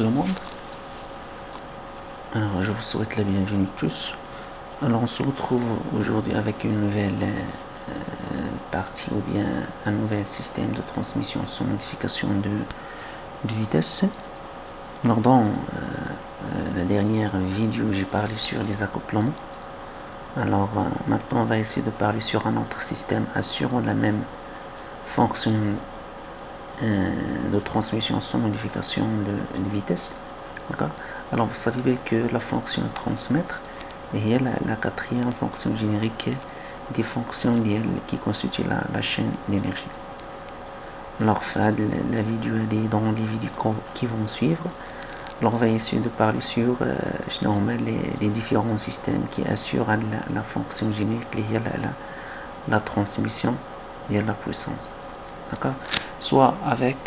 le monde. Alors, je vous souhaite la bienvenue tous. Alors, on se retrouve aujourd'hui avec une nouvelle partie ou bien un nouvel système de transmission sans modification de vitesse. Alors, dans la dernière vidéo, j'ai parlé sur les accouplements. Alors, maintenant, on va essayer de parler sur un autre système assurant la même fonction de transmission sans modification de vitesse. D'accord. Alors vous savez que la fonction transmettre est la quatrième fonction générique des fonctions qui constituent la chaîne d'énergie. Alors la vidéo dans les vidéos qui vont suivre, alors on va essayer de parler sur les différents systèmes qui assurent la fonction générique liée la transmission et la puissance. D'accord, soit avec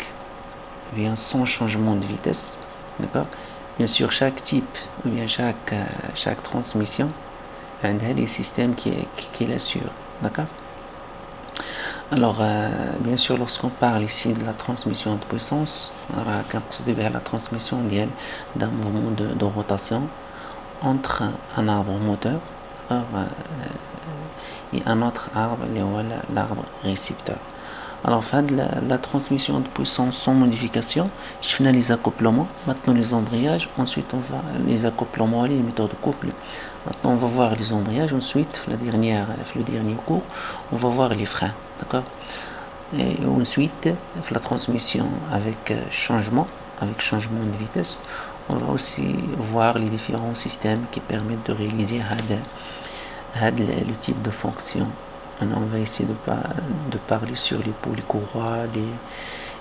bien sans changement de vitesse. D'accord, bien sûr chaque type ou bien chaque transmission a les systèmes qui l'assurent. D'accord. Alors bien sûr lorsqu'on parle ici de la transmission de puissance, la transmission d'un mouvement de rotation entre un arbre moteur et un autre arbre, l'arbre récepteur. Alors, la transmission de puissance sans modification, je finis les accouplements, maintenant les embrayages, ensuite on va les accouplements et les méthodes de couple. Maintenant on va voir les embrayages, ensuite le dernier cours, on va voir les freins, d'accord. Et ensuite la transmission avec changement de vitesse, on va aussi voir les différents systèmes qui permettent de réaliser le type de fonction. Alors, on va essayer de parler sur les polycourroies,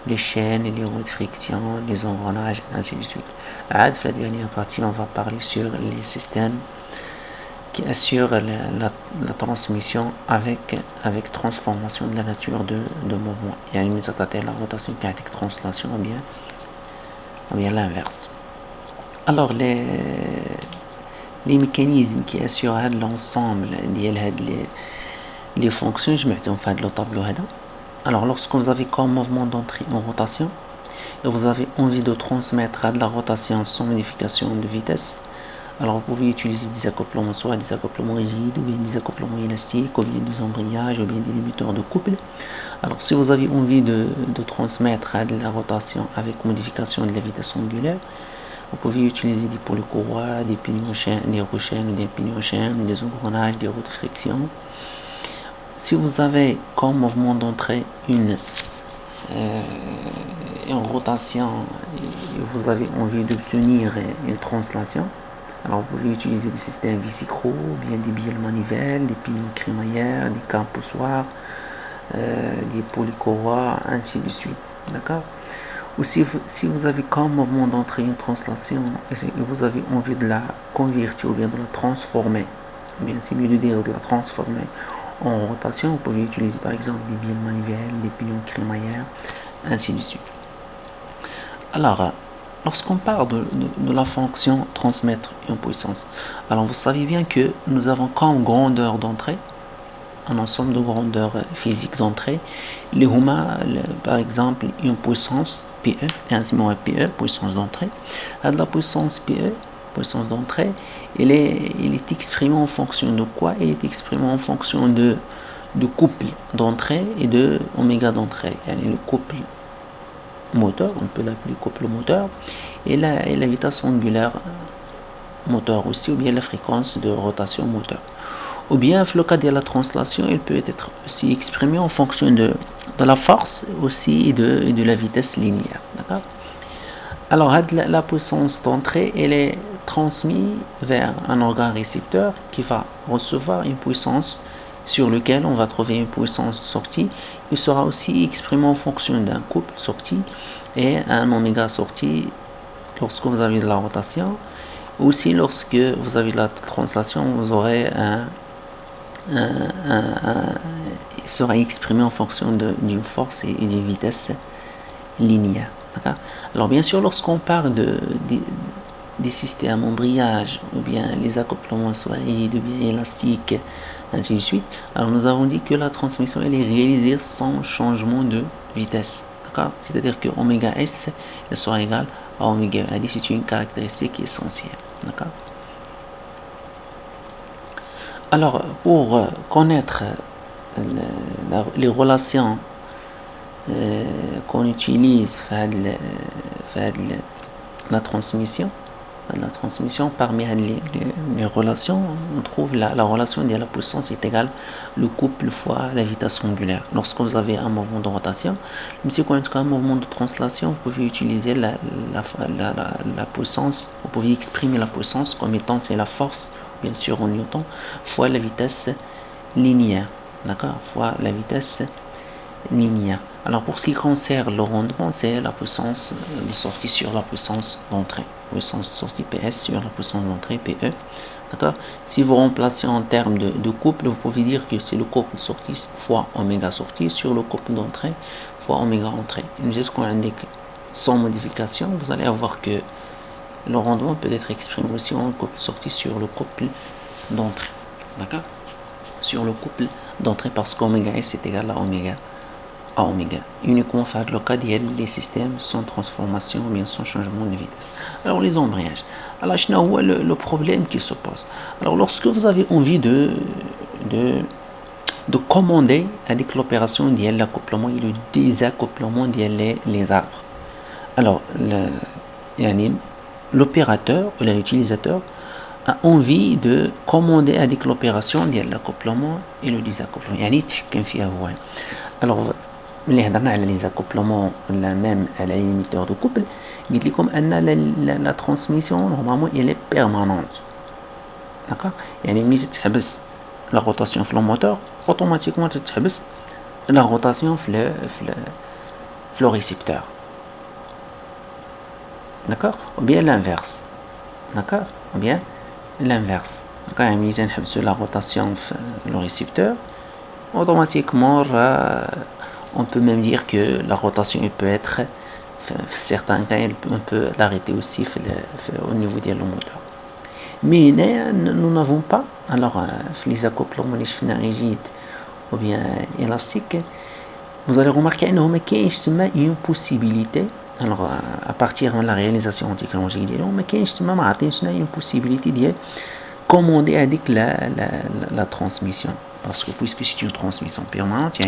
les chaînes, les roues de friction, les engrenages, ainsi de suite. La dernière partie, on va parler sur les systèmes qui assurent la transmission avec transformation de la nature de mouvement. Il y a une mise à la rotation qui a été translation ou bien l'inverse. Alors, les mécanismes qui assurent l'ensemble les fonctions, je mets en fait le tableau. Alors lorsque vous avez comme mouvement d'entrée en rotation et vous avez envie de transmettre de la rotation sans modification de vitesse, alors vous pouvez utiliser des accouplements, soit des accouplements rigides ou bien des accouplements élastiques ou bien des embrayages ou bien des limiteurs de couple. Alors si vous avez envie de transmettre de la rotation avec modification de la vitesse angulaire, vous pouvez utiliser des polycourroies, des pignons chaînes, des roues chaînes, des pignons chaînes, des engrenages, des roues de friction. Si vous avez comme mouvement d'entrée une rotation et vous avez envie d'obtenir une translation, alors vous pouvez utiliser des systèmes Vicicro, bien des billes manivelles, des pignons crémaillères, des câbles poussoirs, des polycourroies, ainsi de suite. D'accord. Ou si vous avez comme mouvement d'entrée une translation et vous avez envie de la convertir ou bien de la transformer, bien c'est mieux de dire de la transformer en rotation, vous pouvez utiliser par exemple des billes manivelles, des pignons crémaillères, ainsi de suite. Alors, lorsqu'on parle de la fonction transmettre une puissance, alors vous savez bien que nous avons comme grandeur d'entrée un ensemble de grandeurs physiques d'entrée. Les humains, par exemple, une puissance PE, PE, puissance d'entrée. La puissance PE, puissance d'entrée, il est exprimé en fonction de quoi? Il est exprimé en fonction de couple d'entrée et de oméga d'entrée. Le couple moteur, on peut l'appeler couple moteur, et la vitesse angulaire moteur aussi, ou bien la fréquence de rotation moteur. Ou bien, le cas de la translation, il peut être aussi exprimé en fonction de la force aussi et de la vitesse linéaire. D'accord. Alors, la puissance d'entrée, elle est transmise vers un organe récepteur qui va recevoir une puissance sur lequel on va trouver une puissance de sortie. Il sera aussi exprimé en fonction d'un couple sortie et un oméga sortie lorsque vous avez de la rotation. Aussi, lorsque vous avez de la translation, vous aurez il sera exprimé en fonction d'une force et d'une vitesse linéaire. Alors bien sûr, lorsqu'on parle des systèmes embrayage ou bien les accouplements solides ou bien élastiques, ainsi de suite, alors nous avons dit que la transmission elle est réalisée sans changement de vitesse. C'est-à-dire que oméga S elle sera égale à oméga 1. C'est une caractéristique essentielle. D'accord. Alors, pour connaître les relations qu'on utilise la transmission, parmi les relations, on trouve la relation de la puissance est égale le couple fois la vitesse angulaire. Lorsque vous avez un mouvement de rotation, même si quand un mouvement de translation, vous pouvez utiliser la puissance, vous pouvez exprimer la puissance comme étant c'est la force, bien sûr en newton, fois la vitesse linéaire, d'accord, fois la vitesse linéaire. Alors pour ce qui concerne le rendement, c'est la puissance de sortie sur la puissance d'entrée. Puissance de sortie PS sur la puissance d'entrée PE. D'accord. Si vous remplacez en termes de couple, vous pouvez dire que c'est le couple sortie fois oméga sortie sur le couple d'entrée fois oméga entrée. Et ce qu'on indique sans modification, vous allez avoir que le rendement peut être exprimé aussi en couple sortie sur le couple d'entrée. D'accord. Sur le couple d'entrée parce qu'oméga S est égal à oméga uniquement faire le cas des systèmes sans transformation ou bien sans changement de vitesse. Alors les embrayages. Alors le problème qui se pose. Alors lorsque vous avez envie de commander avec l'opération de l'accouplement et le désaccouplement les arbres. Alors l'opérateur ou l'utilisateur a envie de commander avec l'opération de l'accouplement et le désaccouplement. Alors ملي هضرنا على لي زاكوبلومون ولا ميم على لي ليميتور دو كوبل قلت لكم ان لا ترانسميسيون نورمالمون elle est permanente. داكوغ يعني ملي تتحبس لا روتاسيون في لو موتور اوتوماتيكمون تتحبس لا روتاسيون في لو ريسيبتور. داكوغ ou bien l'inverse. داكوغ ou bien l'inverse. داكوغ يعني ملي تنحبسو لا روتاسيون في لو ريسيبتور automatiquement on peut même dire que la rotation peut être, certains cas, on peut l'arrêter aussi au niveau du moteur. Mais nous n'avons pas, alors les accouplements rigides ou bien élastiques, vous allez remarquer qu'il y a une possibilité, alors à partir de la réalisation technologique, il y a une possibilité de commander avec la transmission. Parce que puisque c'est une transmission permanente,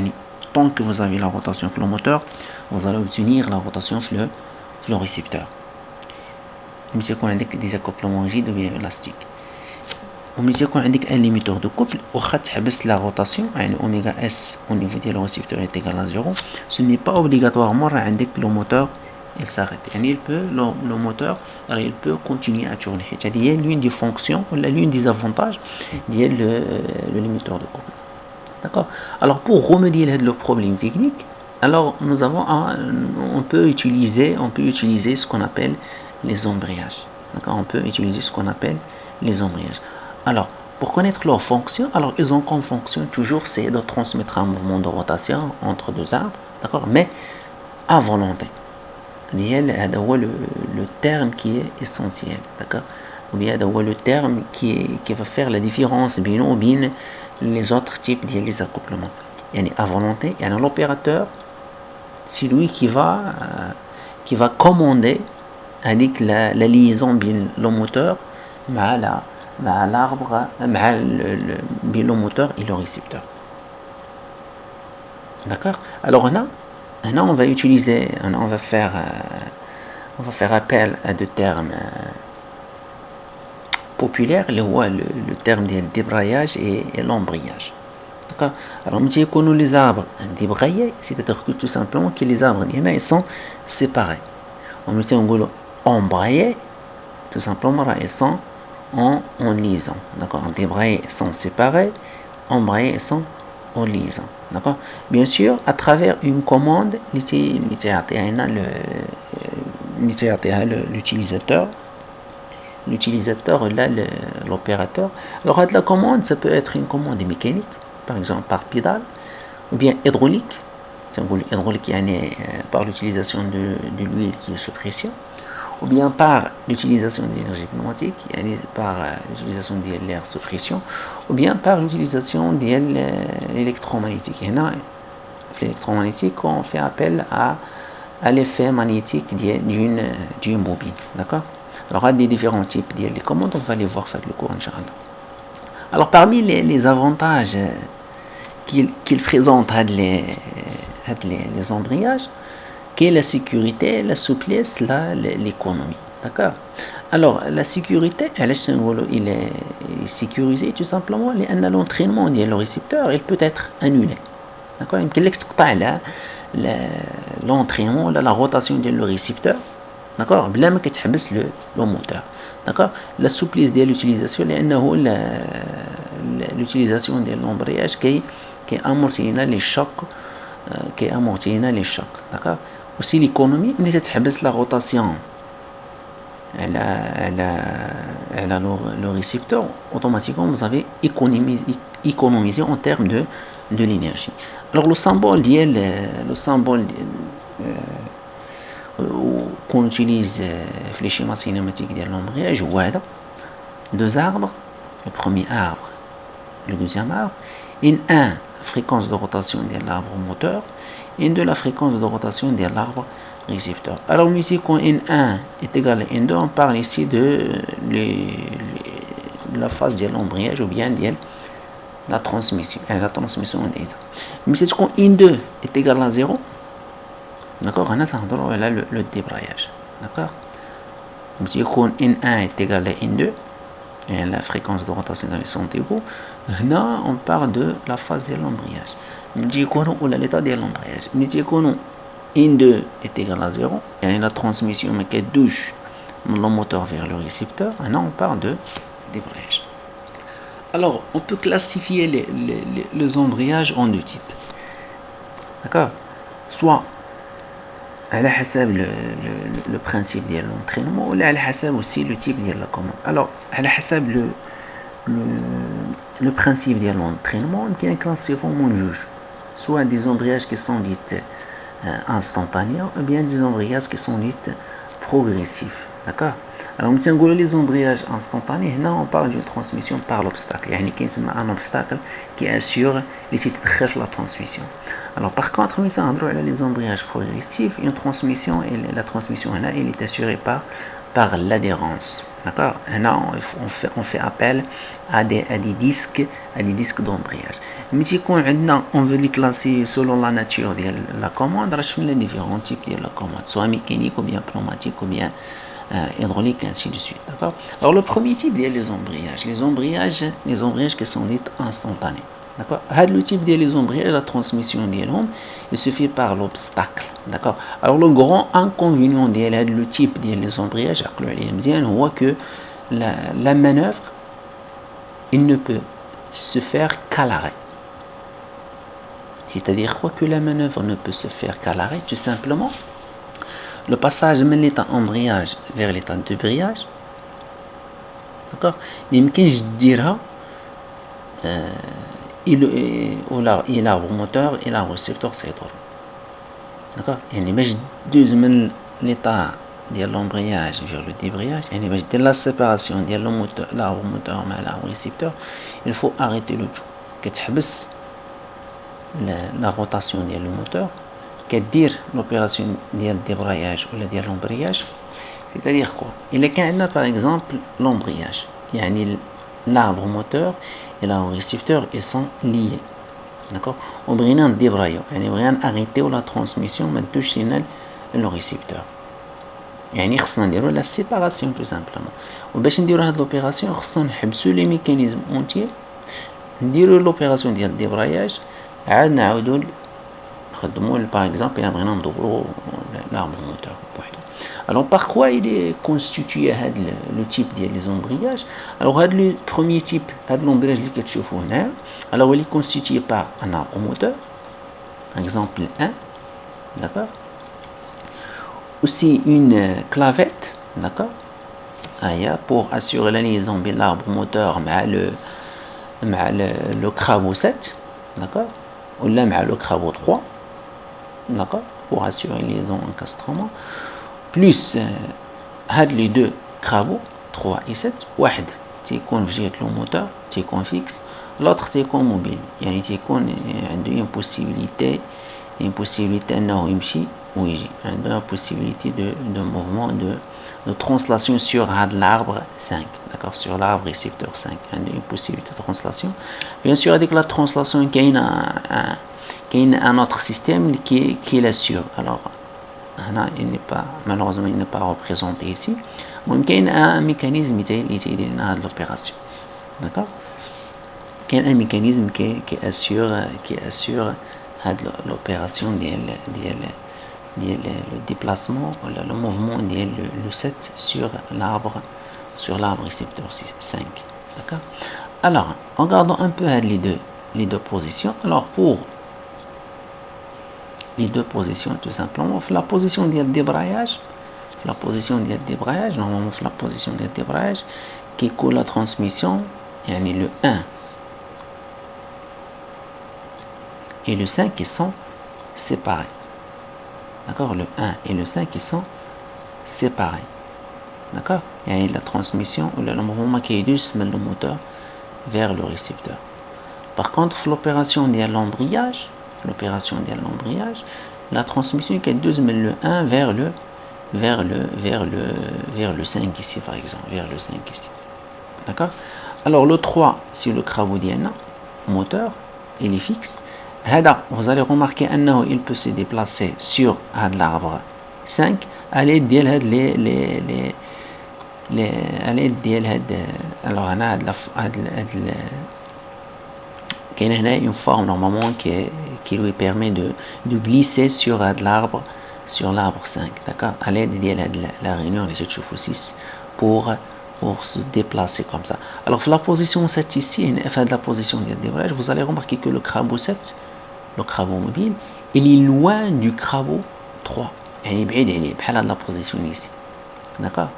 tant que vous avez la rotation sur le moteur, vous allez obtenir la rotation sur le récepteur. Mais c'est qu'on indique des accouplements rigides ou bien élastiques. Mais c'est qu'on indique un limiteur de couple, ou la rotation, oméga S au niveau du récepteur est égal à 0, ce n'est pas obligatoirement indique le moteur il s'arrête. Le moteur il peut continuer à tourner. C'est-à-dire l'une des fonctions, l'une des avantages le limiteur de couple. D'accord. Alors pour remédier le problème technique, alors on peut utiliser ce qu'on appelle les embrayages. D'accord. On peut utiliser ce qu'on appelle les embrayages. Alors pour connaître leur fonction, alors ils ont comme fonction toujours c'est de transmettre un mouvement de rotation entre deux arbres, d'accord, mais à volonté. C'est le terme qui est essentiel, d'accord, ou bien le terme qui va faire la différence bien les autres types de les accouplements. À volonté, l'opérateur, c'est lui qui va commander avec la liaison bien le moteur l'arbre, le moteur et le récepteur. D'accord. Alors on va utiliser, on va faire appel à deux termes populaires, le terme de débrayage et l'embrayage. D'accord. Alors nous connaissons les arbres débrayés, c'est-à-dire que tout simplement que les arbres ils sont séparés. On dit embrayés, tout simplement ils sont en liaison. D'accord. Débrayés sont séparés, embrayés sont en liaison. D'accord. Bien sûr, à travers une commande, l'utilisateur là, l'opérateur. Alors la commande, ça peut être une commande mécanique, par exemple par pédale, ou bien hydraulique. Hydraulique par l'utilisation de l'huile qui est sous pression, ou bien par l'utilisation de l'énergie pneumatique, par l'utilisation de l'air sous pression, ou bien par l'utilisation de l'électromagnétique. L'électromagnétique, on fait appel à à l'effet magnétique d'une bobine. D'accord? Alors, il y a des différents types de commandes, on va les voir faire le cours, Inch'Allah. Alors, parmi les avantages qu'ils présentent les embrayages, qui est la sécurité, la souplesse, l'économie. D'accord? Alors, la sécurité, il est sécurisé tout simplement, l'entraînement de le récepteur, il peut être annulé. D'accord? Il y a l'entraînement, la rotation de le récepteur. D'accord? Bla ma كتحبس le moteur. D'accord? La souplesse de l'utilisation, l'utilisation de l'embrayage qui amortit les chocs, d'accord? Aussi l'économie, mais تتحبس la rotation. Elle a le récepteur, automatiquement vous avez économisé en termes de l'énergie. Alors le symbole qu'on utilise dans les schémas cinématiques de l'embrayage, deux arbres, le premier arbre, le deuxième arbre, une fréquence de rotation de l'arbre moteur, et de la fréquence de rotation de l'arbre récepteur. Alors ici, quand N1 est égal à N2, on parle ici de la phase de l'embrayage ou bien de la transmission. Mais c'est quand N2 est égal à 0, d'accord, on a le débrayage. D'accord. Mais quand N1 est égal à N2, et la fréquence de rotation de son début, là on parle de la phase de l'embrayage. Ou l'état de l'embrayage. Mais N2 est égal à 0, et la transmission qui douche le moteur vers le récepteur, et là on parle de débrayage. Alors, on peut classifier les embrayages en deux types. D'accord? Soit على حسب le principe de l'entraînement, ou على حسب aussi le type de la commande. Alors, على حسب le principe de l'entraînement, on peut classifier en juge. Soit des embrayages qui sont dits instantanés, ou bien des embrayages qui sont dits progressifs. D'accord? Alors, on tient les embrayages instantanés, là on parle d'une transmission par l'obstacle. Il y a un obstacle qui assure la transmission. Alors, par contre, les embrayages progressifs, une transmission, et la transmission là, elle est assurée par l'adhérence. D'accord? Là, on fait appel à des disques d'embrayage. Mais si on veut les classer selon la nature de la commande, on les différents types de la commande, soit mécanique ou bien pneumatique ou bien hydraulique, ainsi de suite. D'accord? Alors, le premier type, c'est les embrayages qui sont dits instantanés. D'accord? Le type des embrayages, la transmission il se fait par l'obstacle. D'accord? Alors, le grand inconvénient le type des embrayages, c'est que la manœuvre, il ne peut se faire qu'à l'arrêt. C'est-à-dire que la manœuvre ne peut se faire qu'à l'arrêt, tout simplement. Le passage de l'état embrayage vers l'état de débrayage, d'accord, mais je dirais il a un moteur, il a un récepteur, c'est tout. D'accord. Et deux l'état de l'embrayage vers le débrayage, et de la séparation de l'arbre moteur et l'arbre récepteur, il faut arrêter le tout. Que tu la rotation de le moteur, que dire l'opération de débrayage ou de l'embrayage, c'est-à-dire quoi? Il est qu'il y a par exemple l'embrayage, l'arbre moteur et l'arbre récepteur ils sont liés. D'accord? On va un débrayage, on va arrêter la transmission mais toucher le récepteur. يعني خصنا نديرو la séparation tout simplement. وباش نديرو هاد l'opération خصنا نحبسو les mécanismes entiers, نديرو l'opération ديال الديبراياج عاد نعاودو نخدمو par exemple et بغينا ندورو l'arbre moteur. Alors par quoi il est constitué le type des embrayages? Alors le premier type l'embrayage اللي كتشوفوه هنا, alors il est constitué par un arbre moteur, par exemple 1, d'accord, aussi une clavette, d'accord, pour assurer la liaison de l'arbre moteur avec le cravot 7, d'accord, ou là avec le cravot 3, d'accord, pour assurer la liaison encastrement, plus les deux cravots 3 et 7, واحد تيكون في جهة le moteur, تيكون fixe, l'autre تيكون mobile, يعني تيكون عنده une possibilité أنه يمشي oui, la possibilité de mouvement de translation sur l'arbre 5, d'accord, sur l'arbre récepteur 5, une possibilité de translation. Bien sûr, avec la translation, il y a un autre système qui l'assure. Alors, il n'est pas, malheureusement, il n'est pas représenté ici. Donc, il y a un mécanisme qui est l'opération, d'accord. Il y a un mécanisme qui assure l'opération le déplacement, le mouvement le 7 sur l'arbre récepteur 5, d'accord. Alors, regardons un peu les deux positions. Alors, pour les deux positions, tout simplement, la position de débrayage, normalement, la position de débrayage qui coule la transmission, et le 1 et le 5 qui sont séparés. D'accord, le 1 et le 5 qui sont séparés. D'accord, il y a la transmission ou le mouvement qui est du moteur vers le récepteur. Par contre, l'opération de l'embrayage, la transmission qui est le 1 vers le 5 ici, par exemple, vers le 5 ici. D'accord. Alors le 3, c'est le craboudienne moteur, il est fixe. Vous allez remarquer qu'il peut se déplacer sur l'arbre 5 à l'aide alors on a une forme normalement qui lui permet de glisser sur l'arbre 5, d'accord, à l'aide de la réunion des 6 pour se déplacer comme ça. Alors la position 7 ici, la position de débrayage, vous allez remarquer que le crabeau 7, le crabeau mobile, il est loin du crabeau 3. Il est à la position ici, d'accord.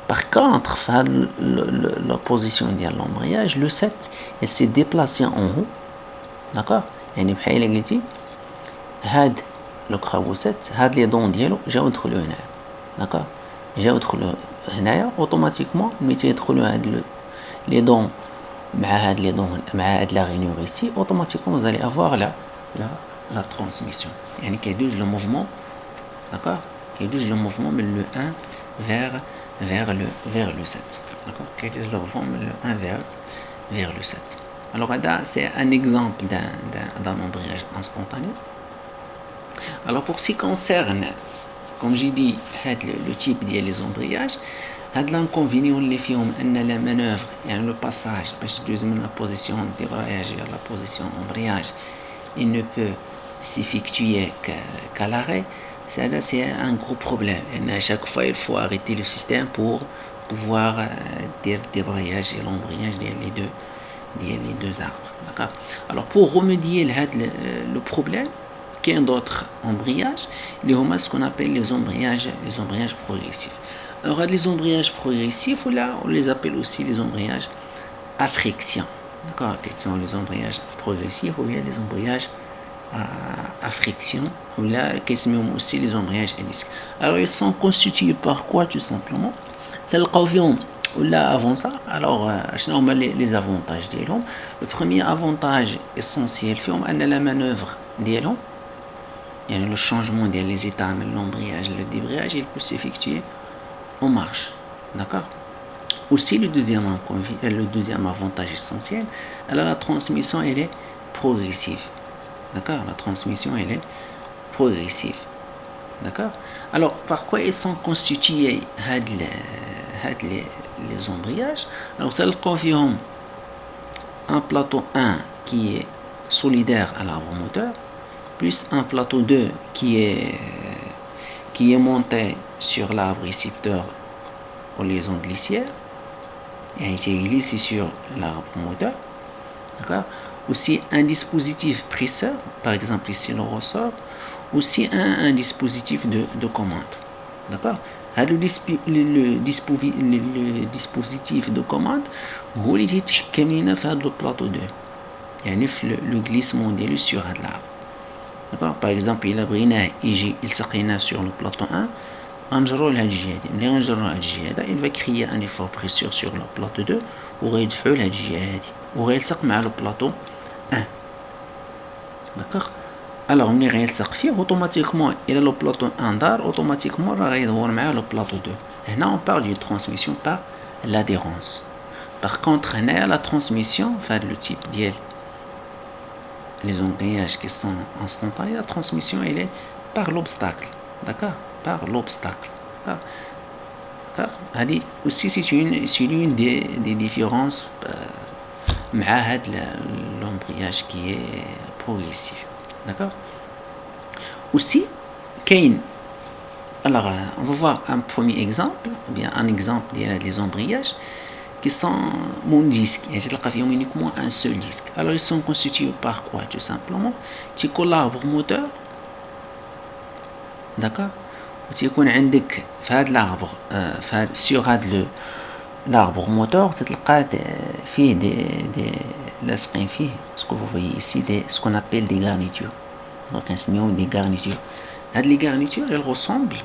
Par contre, la position de l'embrayage, le 7, il s'est déplacé en haut, d'accord. يعني بحال اللي قلتي هاد لو كرابو 7 هاد لي دون ديالو جاو دخلوا هنا، داكوغ، جاو دخلوا هنايا اوتوماتيكمون ملي تيدخلوا هاد لي دون مع هاد لي دون مع هاد لا رينيون ici automatiquement vous allez avoir la transmission. يعني كيدوز لو موفمون، داكوغ، كيدوز لو موفمون من لو 1 vers le 7, d'accord. كيدوز لو موفمون من لو 1 vers le 7. Alors, c'est un exemple d'un embrayage instantané. Alors, pour ce qui concerne, comme j'ai dit, le type des embrayages, l'inconvénient est la manœuvre, le passage, de la position de débrayage vers la position embrayage, il ne peut s'effectuer qu'à l'arrêt. C'est un gros problème. À chaque fois, il faut arrêter le système pour pouvoir débrayage et l'embrayage les deux arbres, d'accord. Alors pour remédier le problème, qu'il y a d'autres embrayages, il y a ce qu'on appelle les embrayages progressifs. Alors les embrayages progressifs, là on les appelle aussi les embrayages à friction, d'accord. Quels sont les embrayages progressifs ou bien les embrayages à friction, ou là quels sont aussi les embrayages à disque. Alors ils sont constitués par quoi, tout simplement? C'est le qavion. Là, avant ça, alors, les avantages d'Elon. Le premier avantage essentiel, c'est la manœuvre d'Elon. Le changement des états, l'embrayage, le débrayage, il peut s'effectuer en marche. D'accord. Aussi, le deuxième avantage essentiel, alors la transmission, elle est progressive. D'accord. La transmission, elle est progressive. D'accord. Alors, par quoi ils sont constitués les embrayages? Alors, c'est le confiant un plateau 1 qui est solidaire à l'arbre moteur, plus un plateau 2 qui est monté sur l'arbre récepteur aux liaisons glissières et a été glissé sur l'arbre moteur. D'accord. Aussi un dispositif presseur, par exemple ici le ressort, aussi un dispositif de commande. D'accord. Le dispositif de commande هو اللي تيتحكم لنا في هذا البلاطو 2 يعني في لو glissement ديالو sur هذا l'arbre. D'accord. Par exemple إلا بغيناه يجي يلصق لنا sur le plateau 1 غنجرو لهاد الجهة هادي، ملي غنجرو هاد الجهة هادا il va créer un effort pressure sur le plateau 2 وغيدفعو لهاد الجهة هادي وغيلصق مع le plateau 1. D'accord. الوغ ملي غيلصق فيه اوتوماتيكمون الى لو بلاطو 1 دار اوتوماتيكمون راه غيدور معاه لو بلاطو 2. هنا اون بار دو ترانسميسيون بار لاديرونس. باغ كونطخ هنايا لا ترانسميسيون فهاد لو تيب ديال les embrayages qui sont instantanés, la transmission elle est par l'obstacle, d'accord, par l'obstacle. D'accord. Aussi c'est l'une des différences مع هاد l'embrayage qui est progressif, d'accord. Aussi كاين, alors on va voir un premier exemple ou bien un exemple des embrayages qui sont mono-disques, et il y a uniquement un seul disque. Alors ils sont constitués par quoi? Tout simplement tu as l'arbre moteur, d'accord, وتيكون عندك في هذا الاربر sur هذا l'arbre moteur تلقى فيه des لاصقين فيه ce que vous voyez ici ce qu'on appelle des garnitures. Donc نسميهم des garnitures. هاد les garnitures elles ressemblent,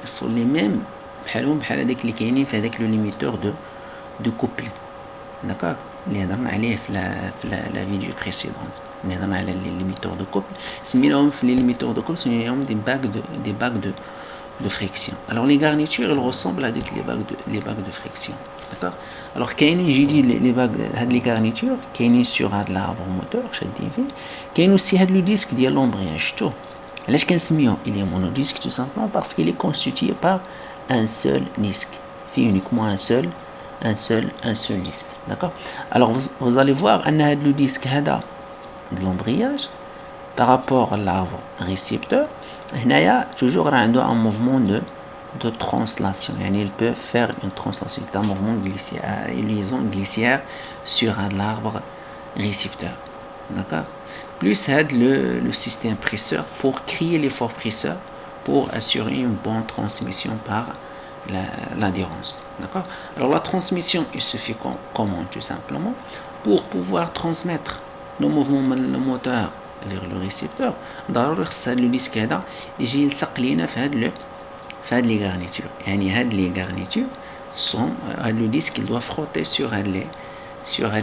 elles sont les mêmes بحالهم بحال هذاك اللي كاينين في هذاك لو ليميتور de couple, d'accord, اللي هضرنا عليه في la vidéo précédente. اللي هضرنا على les limiteurs de couple سميناهم في les limiteurs de couple سميناهم des bagues de friction. Alors les garnitures elles ressemblent à les bagues de friction, d'accord. Alors كاينين جيدي les bagues هاد les garnitures كاينين sur هاد l'arbre moteur شادين فيه. كاين aussi هاد le disque ديال l'embrayage. شتو علاش كنسميوه il est monodisque? Tout simplement parce qu'il est constitué par un seul disque, فيه uniquement un seul disque, d'accord. Alors vous allez voir le disque de l'embrayage par rapport à l'arbre récepteur, il y a toujours un mouvement de translation, il peut faire une translation, un mouvement glissière, une liaison glissière sur l'arbre récepteur, d'accord. Plus le système presseur pour créer l'effort presseur pour assurer une bonne transmission par l'adhérence, d'accord. Alors la transmission il se fait comment? Tout simplement pour pouvoir transmettre le mouvement le moteur vers le récepteur ضروري خص هاد لو ديسك هذا يجي يلصق لينا في هاد لي غارنيتور. يعني هاد لي غارنيتور sont هاد لو ديسك il doit frotter sur هاد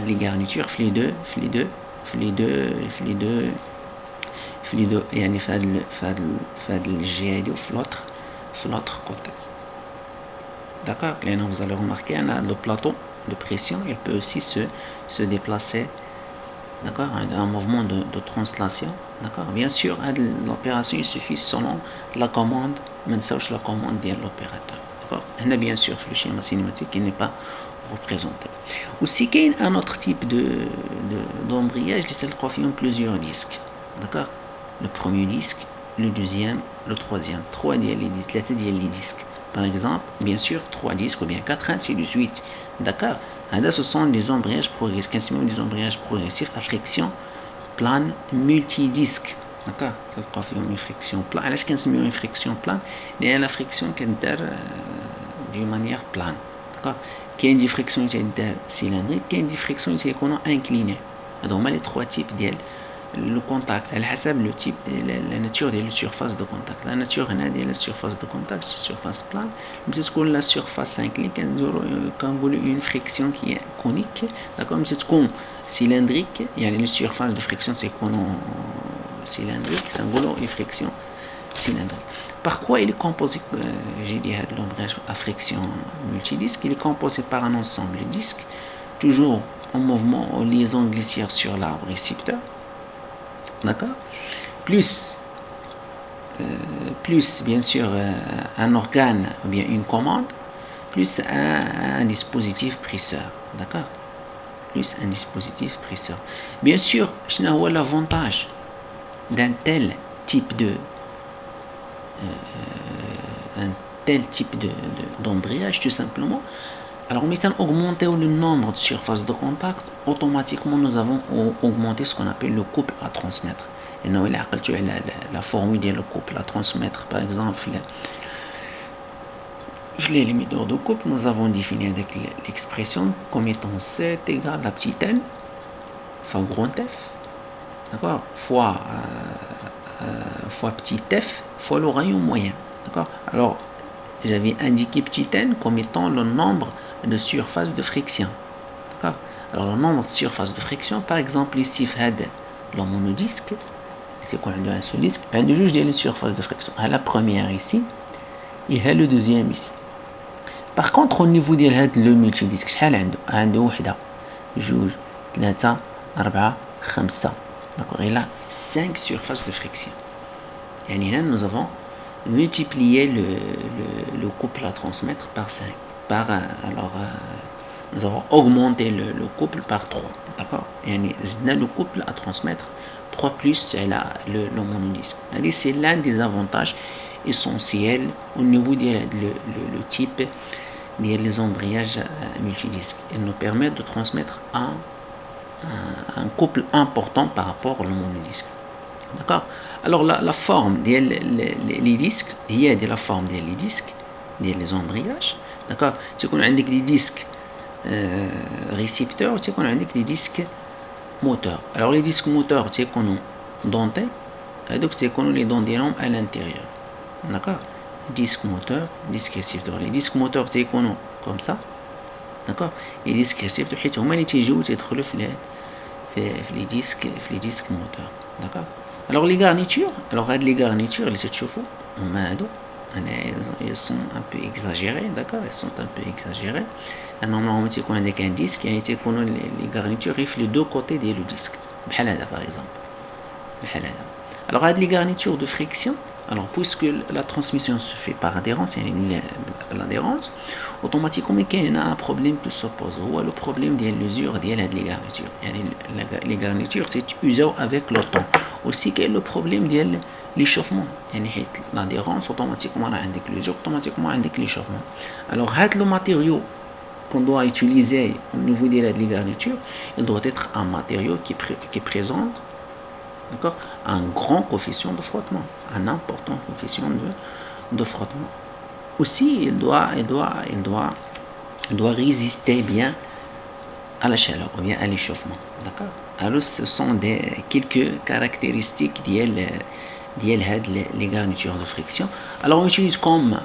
لي غارنيتور في لي دو يعني في هاد الجهه هادي وفي l'autre côté, d'accord. Là vous allez remarquer le plateau de pression il peut aussi se déplacer, d'accord, un mouvement de translation, d'accord. Bien sûr l'opération il suffit selon la commande, ما نساوش la commande ديال l'opérateur, d'accord. هنا bien sûr في le schéma cinématique il n'est pas représenté. Aussi كاين un autre type d'embrayage اللي تلقاو فيهم plusieurs disques, d'accord. Le premier disque, le deuxième, le troisième, trois ديال les disques. Par exemple, bien sûr, 3 disques ou bien 4, ainsi de suite. D'accord. Ce sont des embrayages progressifs. Des embrayages progressifs à friction plane multidisque. D'accord. Une friction plane. Alors, qu'est-ce une friction plane? La friction qui est d'une manière plane. D'accord. Qui est une friction cylindrique, qui est une friction inclinée. Donc, les 3 types d'elle. Le contact, elle حسب le type, la nature de la surface de contact. La nature de la surface de contact, surface plane. Mais c'est la surface inclinée quand vous avez une friction qui est conique, d'accord. Mais c'est comme cylindrique, il y a une surface de friction c'est cylindrique, c'est une friction cylindrique. Par quoi il est composé? J'ai dit l'embrayage à friction multidisque, il est composé par un ensemble de disques, toujours en mouvement, en liaison glissière sur l'arbre récepteur. D'accord. Plus bien sûr un organe ou bien une commande, plus un dispositif presseur, d'accord. Plus un dispositif presseur. Bien sûr, je n'ai l'avantage d'un tel type d'embrayage tout simplement. Alors, en mettant augmenter le nombre de surfaces de contact, automatiquement nous avons augmenté ce qu'on appelle le couple à transmettre. Et nous avons la formule de le couple à transmettre. Par exemple, les limiteurs de couple, nous avons défini avec l'expression comme étant 7 égale la petite n fois grand F, d'accord, fois petit f fois le rayon moyen, d'accord. Alors, j'avais indiqué petit n comme étant le nombre de surface de friction, d'accord. Alors le nombre de surface de friction, par exemple ici le monodisque, c'est qu'on a un seul disque, un de juge les surfaces de friction. À la première ici, et le deuxième ici. Par contre, au niveau de le multidisque, شحال عنده وحدة جوج ثلاثة أربعة خمسة. D'accord, il a 5 surfaces de friction. Et là, nous avons multiplié le couple à transmettre par 5. Nous avons augmenté le couple par 3. D'accord, et le couple à transmettre 3 plus le monodisque. C'est l'un des avantages essentiels au niveau du le type des embrayages multidisques. Il nous permet de transmettre un couple important par rapport au monodisque. D'accord. Alors la forme des disques, il y a la forme des disques, des embrayages. D'accord. C'est qu'on a des disques récepteurs, c'est qu'on a des disques moteurs. Alors les disques moteurs, c'est qu'on a dentés, donc c'est qu'on a les dents à l'intérieur. D'accord. Disque moteur, disque récepteur. Les disques moteurs c'est qu'on a comme ça. D'accord. Et les disques récepteurs حيت هما اللي تيجيو تيدخلوا في les disques moteurs. D'accord. Alors les garnitures, les garnitures اللي تشوفوا هما هادو elles sont un peu exagérées. D'accord, elles sont un peu exagérées. Normalement تيكون عندك un disque et تيكونوا les garnitures les deux côtés du disque بحال هذا par exemple بحال هذا. Alors les garnitures de friction, alors puisque la transmission se fait par adhérence, l'adhérence automatiquement il y a un problème qui s'oppose, c'est le problème de l'usure des garnitures. Les garnitures c'est usé avec le temps. Aussi qu'il y a le problème de l'échauffement. L'adhérence automatiquement avec l'usure, automatiquement avec l'échauffement. Alors le matériau qu'on doit utiliser au niveau des garnitures, il doit être un matériau qui présente, d'accord, un grand coefficient de frottement, un important coefficient de frottement. Aussi, il doit résister bien à la chaleur ou bien à l'échauffement. D'accord. Alors, ce sont quelques caractéristiques les garnitures de friction. Alors, on utilise comme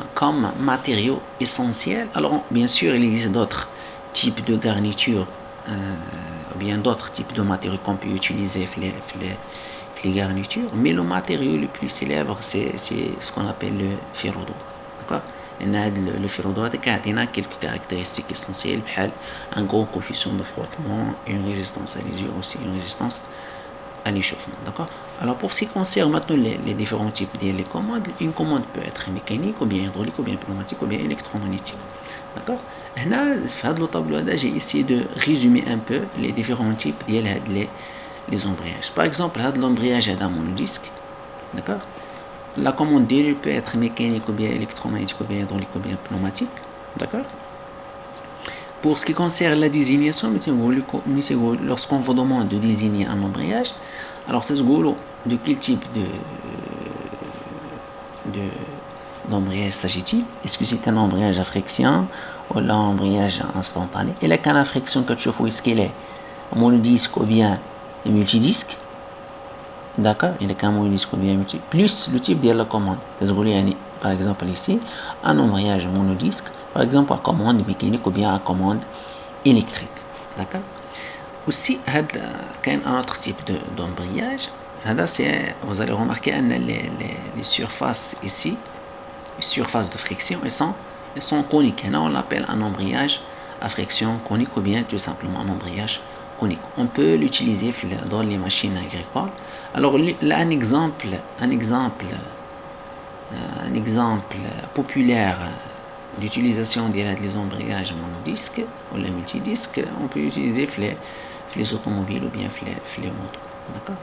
matériau essentiel. Alors, bien sûr, il existe d'autres types de garnitures, ou bien d'autres types de matériaux qu'on peut utiliser les garnitures, mais le matériau le plus célèbre c'est ce qu'on appelle le ferro. D'accord. Le ferro a quelques caractéristiques essentielles, un gros coefficient de frottement, une résistance à l'usure, aussi une résistance à l'échauffement. D'accord. Alors pour ce qui concerne maintenant les différents types de commandes, une commande peut être mécanique ou bien hydraulique ou bien pneumatique ou bien électromagnétique. D'accord. Dans le tableau j'ai essayé de résumer un peu les différents types les embrayages. Par exemple, l'embrayage est un monodisque. D'accord. La commande peut être mécanique ou bien électromagnétique ou bien hydraulique ou bien pneumatique. D'accord. Pour ce qui concerne la désignation, lorsqu'on vous demande de désigner un embrayage, alors c'est de quel type d'embrayage s'agit-il? Est-ce que c'est un embrayage à friction ou un embrayage instantané? Et la canne à friction que tu vois, est-ce qu'il est monodisque ou bien multidisque? D'accord, il est quand même monodisque ou bien multidisque, plus le type de la commande. Par exemple ici, un embrayage monodisque, par exemple à commande mécanique ou bien à commande électrique. D'accord. Aussi, il y a un autre type d'embrayage. Vous allez remarquer que les surfaces ici, les surfaces de friction, elles sont coniques. On l'appelle un embrayage à friction conique ou bien tout simplement un embrayage conique. On peut l'utiliser dans les machines agricoles. Alors là, un exemple populaire d'utilisation des embrayages monodisques ou les multidisques, on peut utiliser les automobiles ou bien les motos. D'accord.